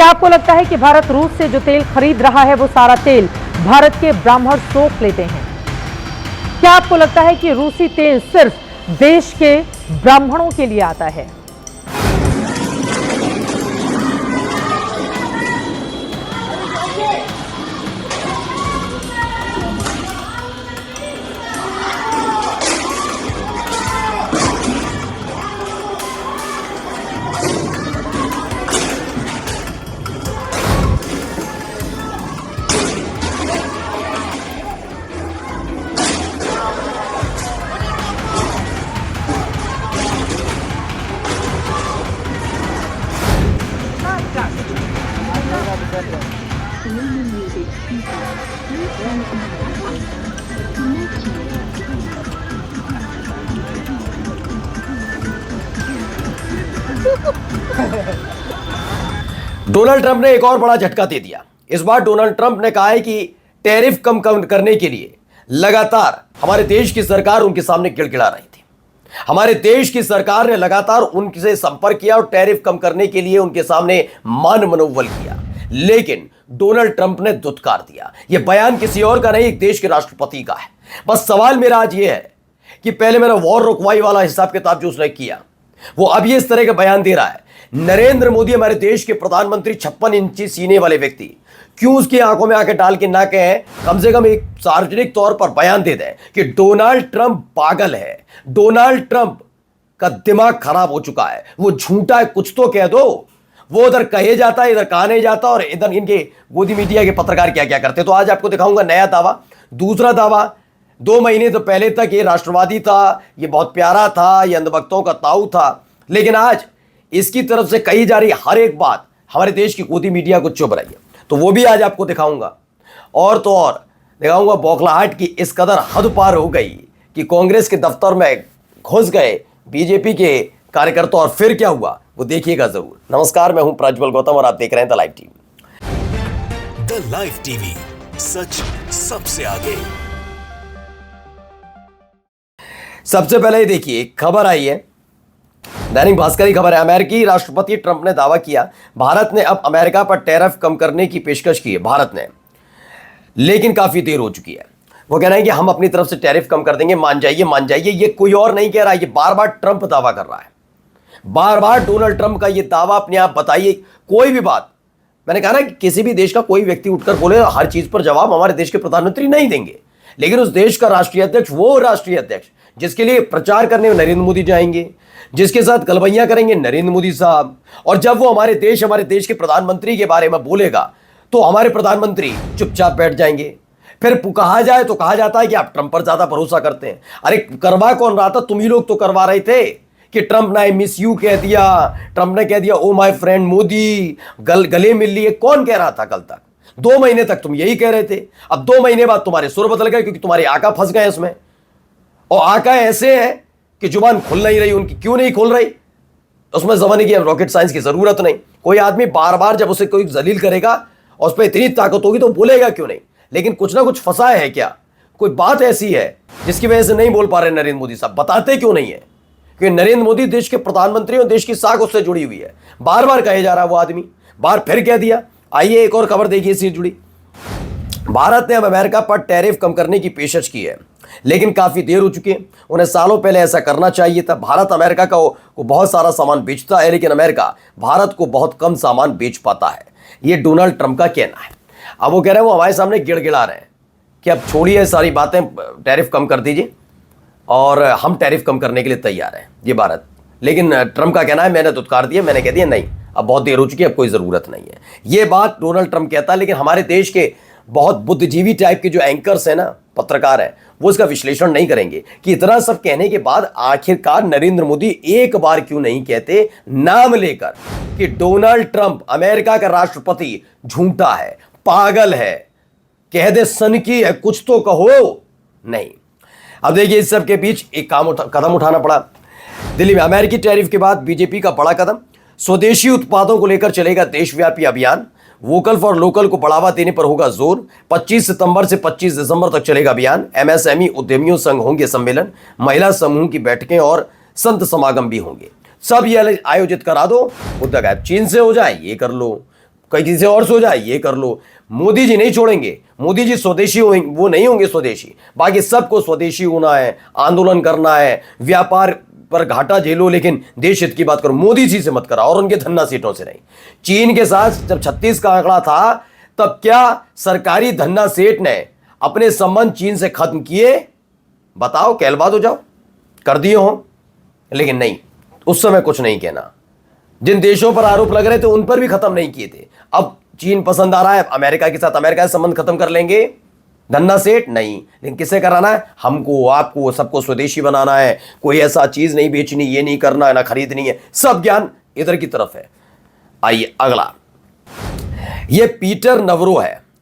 क्या आपको लगता है कि भारत रूस से जो तेल खरीद रहा है वो सारा तेल भारत के ब्राह्मण सोख लेते हैं? क्या आपको लगता है कि रूसी तेल सिर्फ देश के ब्राह्मणों के लिए आता है? डोनाल्ड ट्रंप ने एक और बड़ा झटका दे दिया। इस बार डोनाल्ड ट्रंप ने कहा है कि टैरिफ कम करने के लिए लगातार हमारे देश की सरकार उनके सामने गिड़गिड़ा रही थी। हमारे देश की सरकार ने लगातार उनसे संपर्क किया और टैरिफ कम करने के लिए उनके सामने मान मनोबल किया, लेकिन डोनाल्ड ट्रंप ने दुत्कार दिया। यह बयान किसी और का नहीं, एक देश के राष्ट्रपति का है। बस सवाल मेरा आज यह है कि पहले मेरा वॉर रुकवाई वाला हिसाब किताब जो उसने किया, वो अब ये इस तरह का बयान दे रहा है। नरेंद्र मोदी हमारे देश के प्रधानमंत्री 56 इंची सीने वाले व्यक्ति क्यों उसकी आंखों में आके डाल के ना कहें, कम से कम एक सार्वजनिक तौर पर बयान दे दें कि डोनाल्ड ट्रंप पागल है, डोनाल्ड ट्रंप का दिमाग खराब हो चुका है, वो झूठा है, कुछ तो कह दो। वो उधर कहे जाता है, इधर कहा नहीं जाता, और इधर इनके गोदी मीडिया के पत्रकार क्या क्या करते। तो आज आपको दिखाऊंगा नया दावा। दूसरा दावा, 2 महीने तो पहले तक ये राष्ट्रवादी था, ये बहुत प्यारा था, ये अंधभक्तों का ताऊ था, लेकिन आज इसकी तरफ से कही जा रही हर एक बात हमारे देश की गोदी मीडिया को चुभ रही है। तो वो भी आज आपको दिखाऊंगा। और तो और दिखाऊंगा बौखलाहट की इस कदर हद पार हो गई कि कांग्रेस के दफ्तर में घुस गए बीजेपी के कार्यकर्ता, और फिर क्या हुआ वो देखिएगा जरूर। नमस्कार, मैं हूं प्रज्वल गौतम और आप देख रहे हैं the live TV. The live TV, सच सबसे आगे। सबसे पहले ये देखिए, खबर आई है, दैनिक भास्कर की खबर है। अमेरिकी राष्ट्रपति ट्रंप ने दावा किया भारत ने अब अमेरिका पर टैरिफ कम करने की पेशकश की है, भारत ने, लेकिन काफी देर हो चुकी है। वो कह रहे हैं कि हम अपनी तरफ से टैरिफ कम कर देंगे, मान जाइए मान जाइए। ये कोई और नहीं कह रहा है, ये बार बार ट्रंप दावा कर रहा है, बार बार डोनाल्ड ट्रंप का ये दावा। अपने आप बताइए, कोई भी बात, मैंने कहा ना कि किसी भी देश का कोई व्यक्ति उठकर बोले हर चीज पर जवाब हमारे देश के प्रधानमंत्री नहीं देंगे, लेकिन उस देश का राष्ट्रीय अध्यक्ष, वो राष्ट्रीय अध्यक्ष जिसके लिए प्रचार करने नरेंद्र मोदी जाएंगे, जिसके साथ गलबैया करेंगे नरेंद्र मोदी साहब, और जब वो हमारे देश के प्रधानमंत्री के बारे में बोलेगा तो हमारे प्रधानमंत्री चुपचाप बैठ जाएंगे। फिर कहा जाए तो कहा जाता है कि आप ट्रंप पर ज्यादा भरोसा करते हैं। अरे करवा कौन रहा था? तुम ही लोग तो करवा रहे थे कि ट्रंप ने मिस यू कह दिया, ट्रंप ने कह दिया ओ माय फ्रेंड मोदी, गले मिल लिए। कौन कह रहा था कल तक? 2 महीने तक तुम यही कह रहे थे। अब 2 महीने बाद तुम्हारे सुर बदल गए क्योंकि तुम्हारे आका फंस गए इसमें, और आका ऐसे है कि जुबान खुल नहीं रही उनकी। क्यों नहीं खुल रही? उसमें जमाने की रॉकेट साइंस की जरूरत नहीं। कोई आदमी बार बार जब उसे कोई जलील करेगा और उस पर इतनी ताकत होगी तो बोलेगा क्यों नहीं, लेकिन कुछ ना कुछ फंसा है क्या? कोई बात ऐसी है जिसकी वजह से नहीं बोल पा रहे नरेंद्र मोदी साहब। बताते क्यों नहीं है? क्योंकि नरेंद्र मोदी देश के प्रधानमंत्री और देश की साख उससे जुड़ी हुई है। बार बार कहे जा रहा है वो आदमी, बार फिर कह दिया। आइए एक और खबर देखिए इससे जुड़ी। भारत ने अब अमेरिका पर टैरिफ कम करने की पेशकश की है, लेकिन काफी देर हो चुकी है। उन्हें सालों पहले ऐसा करना चाहिए था। भारत अमेरिका को बहुत सारा सामान बेचता है, लेकिन अमेरिका भारत को बहुत कम सामान बेच पाता है। ये डोनाल्ड ट्रंप का कहना है। अब वो कह रहे हैं, वो हमारे सामने गिड़गिड़ा रहे हैं कि अब छोड़िए सारी बातें, टैरिफ कम कर दीजिए और हम टैरिफ कम करने के लिए तैयार हैं ये भारत। लेकिन ट्रंप का कहना है मैंने दुत्कार दिया, मैंने कह दिया नहीं, अब बहुत देर हो चुकी है, अब कोई ज़रूरत नहीं है। ये बात डोनाल्ड ट्रंप कहता है, लेकिन हमारे देश के बहुत बुद्धिजीवी टाइप के जो एंकर्स हैं ना, पत्रकार हैं, वो इसका विश्लेषण नहीं करेंगे कि इतना सब कहने के बाद आखिरकार नरेंद्र मोदी एक बार क्यों नहीं कहते नाम लेकर कि डोनाल्ड ट्रंप अमेरिका का राष्ट्रपति झूठा है, पागल है, कह दे सनकी है, कुछ तो कहो। नहीं। अब देखिए इस सब के बीच एक कदम उठाना पड़ा। दिल्ली में अमेरिकी टैरिफ के बाद बीजेपी का बड़ा कदम, स्वदेशी उत्पादों को लेकर चलेगा देशव्यापी अभियान। वोकल फॉर लोकल को बढ़ावा देने पर होगा जोर। 25 सितंबर से 25 दिसंबर तक चलेगा अभियान। एमएसएमई उद्यमियों संघ होंगे सम्मेलन, महिला समूह की बैठकें और संत समागम भी होंगे। सब ये आयोजित करा दो, मुद्दा गायब। चीन से हो जाए ये कर लो, कोई किसी से और सो जाए, ये कर लो। मोदी जी नहीं छोड़ेंगे, मोदी जी स्वदेशी होंगे, वो नहीं होंगे स्वदेशी। बाकी सबको स्वदेशी होना है, आंदोलन करना है, व्यापार पर घाटा झेलो, लेकिन देश हित की बात करो। मोदी जी से मत करा और उनके धन्ना सीटों से नहीं। चीन के साथ जब 36 का आंकड़ा था, तब क्या सरकारी धन्ना सेठ ने अपने संबंध चीन से खत्म किए? बताओ, कहलबाद हो जाओ, कर दिए हो। लेकिन नहीं, उस समय कुछ नहीं कहना। जिन देशों पर आरोप लग रहे थे उन पर भी खत्म नहीं किए थे। अब चीन पसंद आ रहा है, अमेरिका के साथ अमेरिका से संबंध खत्म कर लेंगे। धन्ना सेठ नहीं, लेकिन किसे कराना है? हमको, आपको, सबको स्वदेशी बनाना है। कोई ऐसा चीज नहीं बेचनी, ये नहीं करना है, ना खरीदनी है। सब ज्ञान इधर की तरफ है। आइए अगला, ये पीटर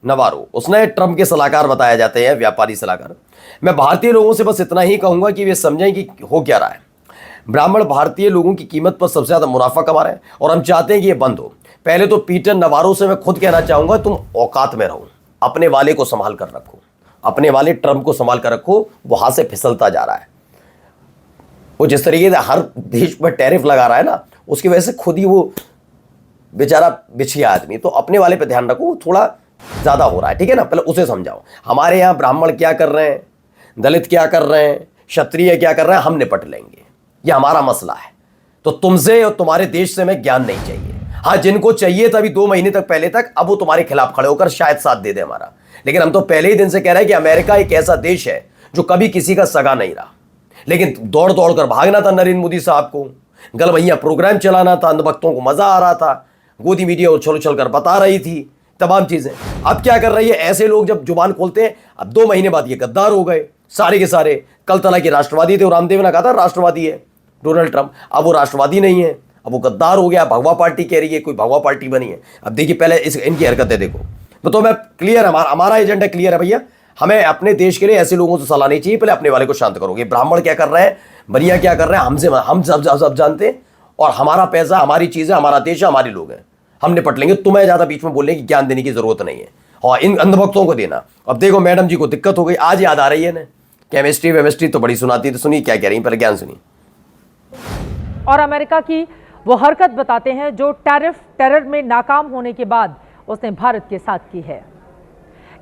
नवारो, उसने ट्रंप के सलाहकार बताए जाते हैं, व्यापारी सलाहकार। मैं भारतीय लोगों से बस इतना ही कहूंगा कि वे समझें कि हो क्या रहा है। ब्राह्मण भारतीय लोगों की कीमत पर सबसे ज्यादा मुनाफा कमा रहे हैं और हम चाहते हैं कि यह बंद हो। पहले तो पीटर नवारो से मैं खुद कहना चाहूंगा, तुम औकात में रहो, अपने वाले को संभाल कर रखो, अपने वाले ट्रंप को संभाल कर रखो। वो हाथ से फिसलता जा रहा है। वो जिस तरीके से हर देश पर टैरिफ लगा रहा है ना, उसकी वजह से खुद ही वो बेचारा बिछिया आदमी। तो अपने वाले पे ध्यान रखो, थोड़ा ज्यादा हो रहा है, ठीक है ना? पहले उसे समझाओ। हमारे यहाँ ब्राह्मण क्या कर रहे हैं, दलित क्या कर रहे हैं, क्षत्रिय क्या कर रहे हैं, हम निपट लेंगे, ये हमारा मसला है। तो तुमसे और तुम्हारे देश से मैं ज्ञान नहीं चाहिए। हाँ, जिनको चाहिए था अभी 2 महीने तक पहले तक, अब वो तुम्हारे खिलाफ खड़े होकर शायद साथ दे दे हमारा। लेकिन हम तो पहले ही दिन से कह रहे हैं कि अमेरिका एक ऐसा देश है जो कभी किसी का सगा नहीं रहा। लेकिन दौड़ दौड़ कर भागना था नरेंद्र मोदी साहब को, गलवैया प्रोग्राम चलाना था, अंधभक्तों को मजा आ रहा था, गोदी मीडिया उछल उछल कर बता रही थी तमाम चीजें। अब क्या कर रही है? ऐसे लोग जब जुबान खोलते हैं, अब 2 महीने बाद ये गद्दार हो गए सारे के सारे। कल तला के राष्ट्रवादी थे, रामदेव ने कहा था राष्ट्रवादी है डोनाल्ड ट्रंप, अब वो राष्ट्रवादी नहीं है, अब वो गद्दार हो गया। भगवा पार्टी कह रही है, कोई भगवा पार्टी बनी है। अब देखिए, पहले इनकी हरकतें देखो। तो मैं क्लियर, हमारा एजेंडा क्लियर है भैया। हमें अपने देश के लिए ऐसे लोगों से सलाह नहीं चाहिए। पहले अपने वाले को शांत करोगे। ब्राह्मण क्या कर रहे हैं, बनिया क्या कर रहे हैं, हम सब जानते हैं। और हमारा पैसा, हमारी चीजें, हमारा देश है, हमारे लोग हैं, हम निपट लेंगे। तुम्हें ज्यादा बीच में बोलने की, ज्ञान देने की जरूरत नहीं है। और इन अंधभक्तों को देना। अब देखो, मैडम जी को दिक्कत हो गई, आज याद आ रही है ना, केमिस्ट्री तो बड़ी सुनाती है। तो सुनिए क्या कह रही है, पहले ज्ञान सुनिए। और अमेरिका की वो हरकत बताते हैं जो टेरर में नाकाम होने के बाद उसने भारत के साथ की है।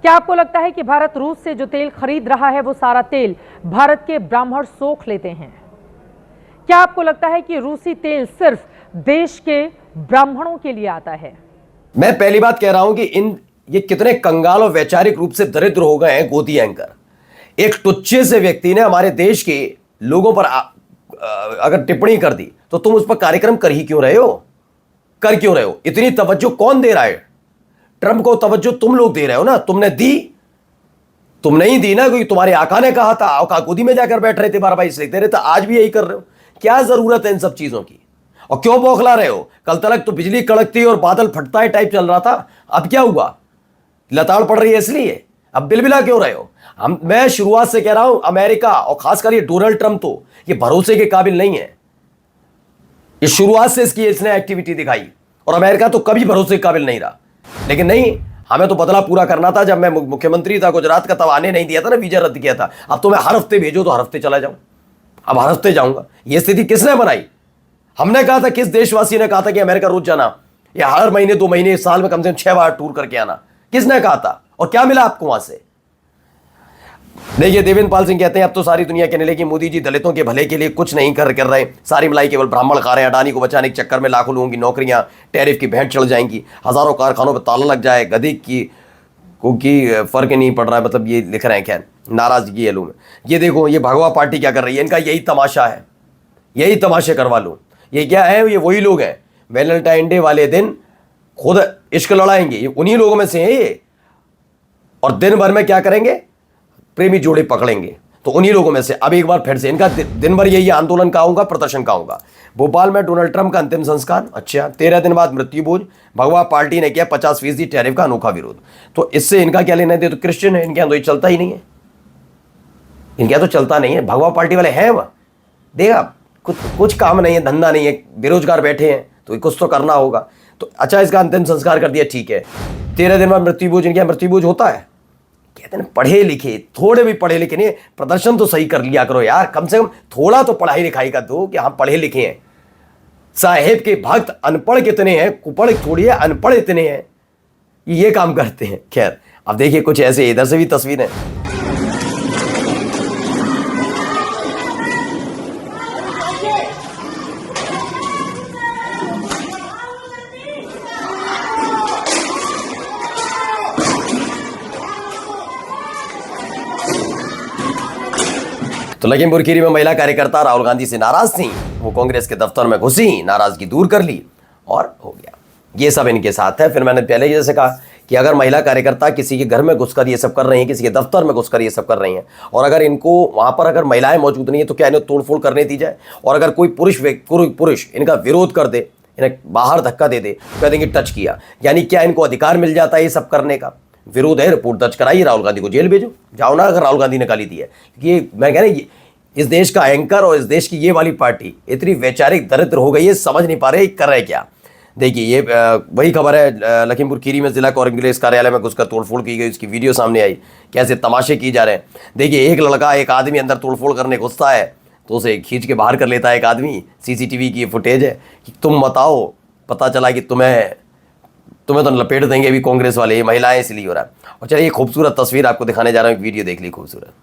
क्या आपको लगता है कि भारत रूस से जो तेल खरीद रहा है वो सारा तेल भारत के ब्राह्मण सोख लेते हैं? क्या आपको लगता है कि रूसी तेल सिर्फ देश के ब्राह्मणों के लिए आता है? मैं पहली बात कह रहा हूं कि ये कितने कंगाल और वैचारिक रूप से दरिद्र हो गए हैं गोदी एंकर। एक टुच्चे से व्यक्ति ने हमारे देश के लोगों पर अगर टिप्पणी कर दी, तो तुम उस पर कार्यक्रम कर ही क्यों रहे हो? इतनी तवज्जो कौन दे रहा है? ट्रंप को तवज्जो तुम लोग दे रहे हो ना। तुमने दी? तुम नहीं दी ना, क्योंकि तुम्हारे आका ने कहा था। आका गोदी में जाकर बैठ रहे थे, 12 22 लिखते रहे, तो आज भी यही कर रहे हो। क्या जरूरत है इन सब चीजों की? और क्यों बौखला रहे हो? कल तक तो बिजली कड़कती और बादल फटता है टाइप चल रहा था, अब क्या हुआ? लताड़ पड़ रही है इसलिए अब बिलबिला क्यों रहे हो? मैं शुरुआत से कह रहा हूं, अमेरिका और खासकर ये डोनाल्ड ट्रंप तो ये भरोसे के काबिल नहीं है। ये शुरुआत से इसने एक्टिविटी दिखाई, और अमेरिका तो कभी भरोसे के काबिल नहीं रहा। लेकिन नहीं, हमें तो बदला पूरा करना था। जब मैं मुख्यमंत्री था गुजरात का, तब आने नहीं दिया था ना, वीजा रद्द किया था। अब तो मैं हर हफ्ते भेजो तो हर हफ्ते चला जाऊं, अब हर हफ्ते जाऊंगा। ये स्थिति किसने बनाई? हमने कहा था, किस देशवासी ने कहा था कि अमेरिका रोज जाना, या हर महीने 2 महीने, साल में कम से कम 6 बार टूर करके आना? किसने कहा था? और क्या मिला आपको वहां से? देखिए, देवेंद्र पाल सिंह कहते हैं, अब तो सारी दुनिया कहने लगी मोदी जी दलितों के भले के लिए कुछ नहीं कर रहे, सारी मलाई केवल ब्राह्मण खा रहे हैं। अडानी को बचाने के चक्कर में लाखों लोगों की नौकरियां टैरिफ की भेंट चढ़ जाएंगी, हजारों कारखानों पर ताला लग जाए, गधे की फर्क नहीं पड़ रहा है। मतलब ये लिख रहे हैं, खैर नाराजगी है लोगों में। ये देखो, ये भगवा पार्टी क्या कर रही है, इनका यही तमाशा है, यही तमाशे करवा लो। ये क्या है? ये वही लोग हैं, वैलेंटाइन डे वाले दिन खुद इश्क लड़ाएंगे, ये उन्हीं लोगों में से हैं ये। और दिन भर में क्या करेंगे? प्रेमी जोड़े पकड़ेंगे, तो उन्हीं लोगों में से। अब एक बार फिर से इनका दिन भर यही आंदोलन का होगा, प्रदर्शन का होगा। भोपाल में डोनाल्ड ट्रंप का अंतिम संस्कार, अच्छा 13 दिन बाद मृत्यु भोज। भगवा पार्टी ने किया 50% टैरिफ का अनोखा विरोध। तो इससे इनका क्या लेना है? तो क्रिश्चियन है, इनके यहाँ तो ये चलता ही नहीं है, इनके यहाँ तो चलता नहीं है। भगवा पार्टी वाले हैं वह, देखा कुछ काम नहीं है, धंधा नहीं है, बेरोजगार बैठे हैं, तो कुछ तो करना होगा। तो अच्छा, इसका अंतिम संस्कार कर दिया, ठीक है। 13 दिन बाद मृत्यु भोज, इनके यहाँ मृत्यु भोज होता है। कहते हैं पढ़े लिखे, थोड़े भी पढ़े लिखे नहीं, प्रदर्शन तो सही कर लिया करो यार, कम से कम थोड़ा तो पढ़ाई लिखाई का दो कि हम पढ़े लिखे हैं। साहेब के भक्त अनपढ़ कितने हैं, कुपढ़ थोड़ी है, अनपढ़ इतने हैं। ये काम करते हैं। खैर, अब देखिए कुछ ऐसे इधर से भी तस्वीरें। तो लखीमपुर खीरी में महिला कार्यकर्ता राहुल गांधी से नाराज थी, वो कांग्रेस के दफ्तर में घुसी, नाराजगी दूर कर ली और हो गया। ये सब इनके साथ है। फिर मैंने पहले जैसे कहा कि अगर महिला कार्यकर्ता किसी के घर में घुसकर ये सब कर रही हैं, किसी के दफ्तर में घुसकर ये सब कर रही हैं, और अगर इनको वहां पर अगर महिलाएं मौजूद नहीं है तो क्या इन्हें तोड़फोड़ करने दी जाए? और अगर कोई पुरुष इनका विरोध कर दे, इन्हें बाहर धक्का दे दे, कह देंगे टच किया, यानी क्या इनको अधिकार मिल जाता है ये सब करने का? विरोध है, रिपोर्ट दर्ज कराइए, राहुल गांधी को जेल भेजो, जाओ ना अगर राहुल गांधी ने गाली दी है। क्योंकि मैं कह रहा इस देश का एंकर और इस देश की ये वाली पार्टी इतनी वैचारिक दरिद्र हो गई है, समझ नहीं पा रहे कर रहे क्या। देखिए ये वही खबर है, लखीमपुर खीरी में जिला कांग्रेस कार्यालय में घुसकर तोड़फोड़ की गई, इसकी वीडियो सामने आई, कैसे तमाशे किए जा रहे हैं। देखिए एक आदमी अंदर तोड़फोड़ करने घुसता है तो उसे खींच के बाहर कर लेता है एक आदमी। सीसीटीवी की फुटेज है कि तुम बताओ, पता चला कि तुम्हें तो लपेट देंगे अभी कांग्रेस वाले, ये महिलाएं इसलिए हो रहा है। और चलिए खूबसूरत तस्वीर आपको दिखाने जा रहा हूँ, एक वीडियो देख ली खूबसूरत।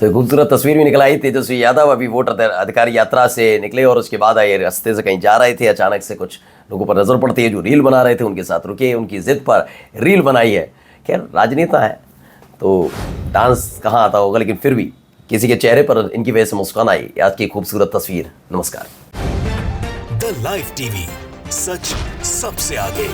तो खूबसूरत तस्वीर भी निकल आई। तेजस्वी यादव अभी वोट अधिकार यात्रा से निकले और उसके बाद आए रास्ते से कहीं जा रहे थे, अचानक से कुछ लोगों पर नजर पड़ती है जो रील बना रहे थे, उनके साथ रुके, उनकी जिद पर रील बनाई है। खैर राजनेता है तो डांस कहाँ आता होगा, लेकिन फिर भी किसी के चेहरे पर इनकी वजह से मुस्कान आई। आज की खूबसूरत तस्वीर। नमस्कार। द लाइव टीवी, सच सबसे आगे।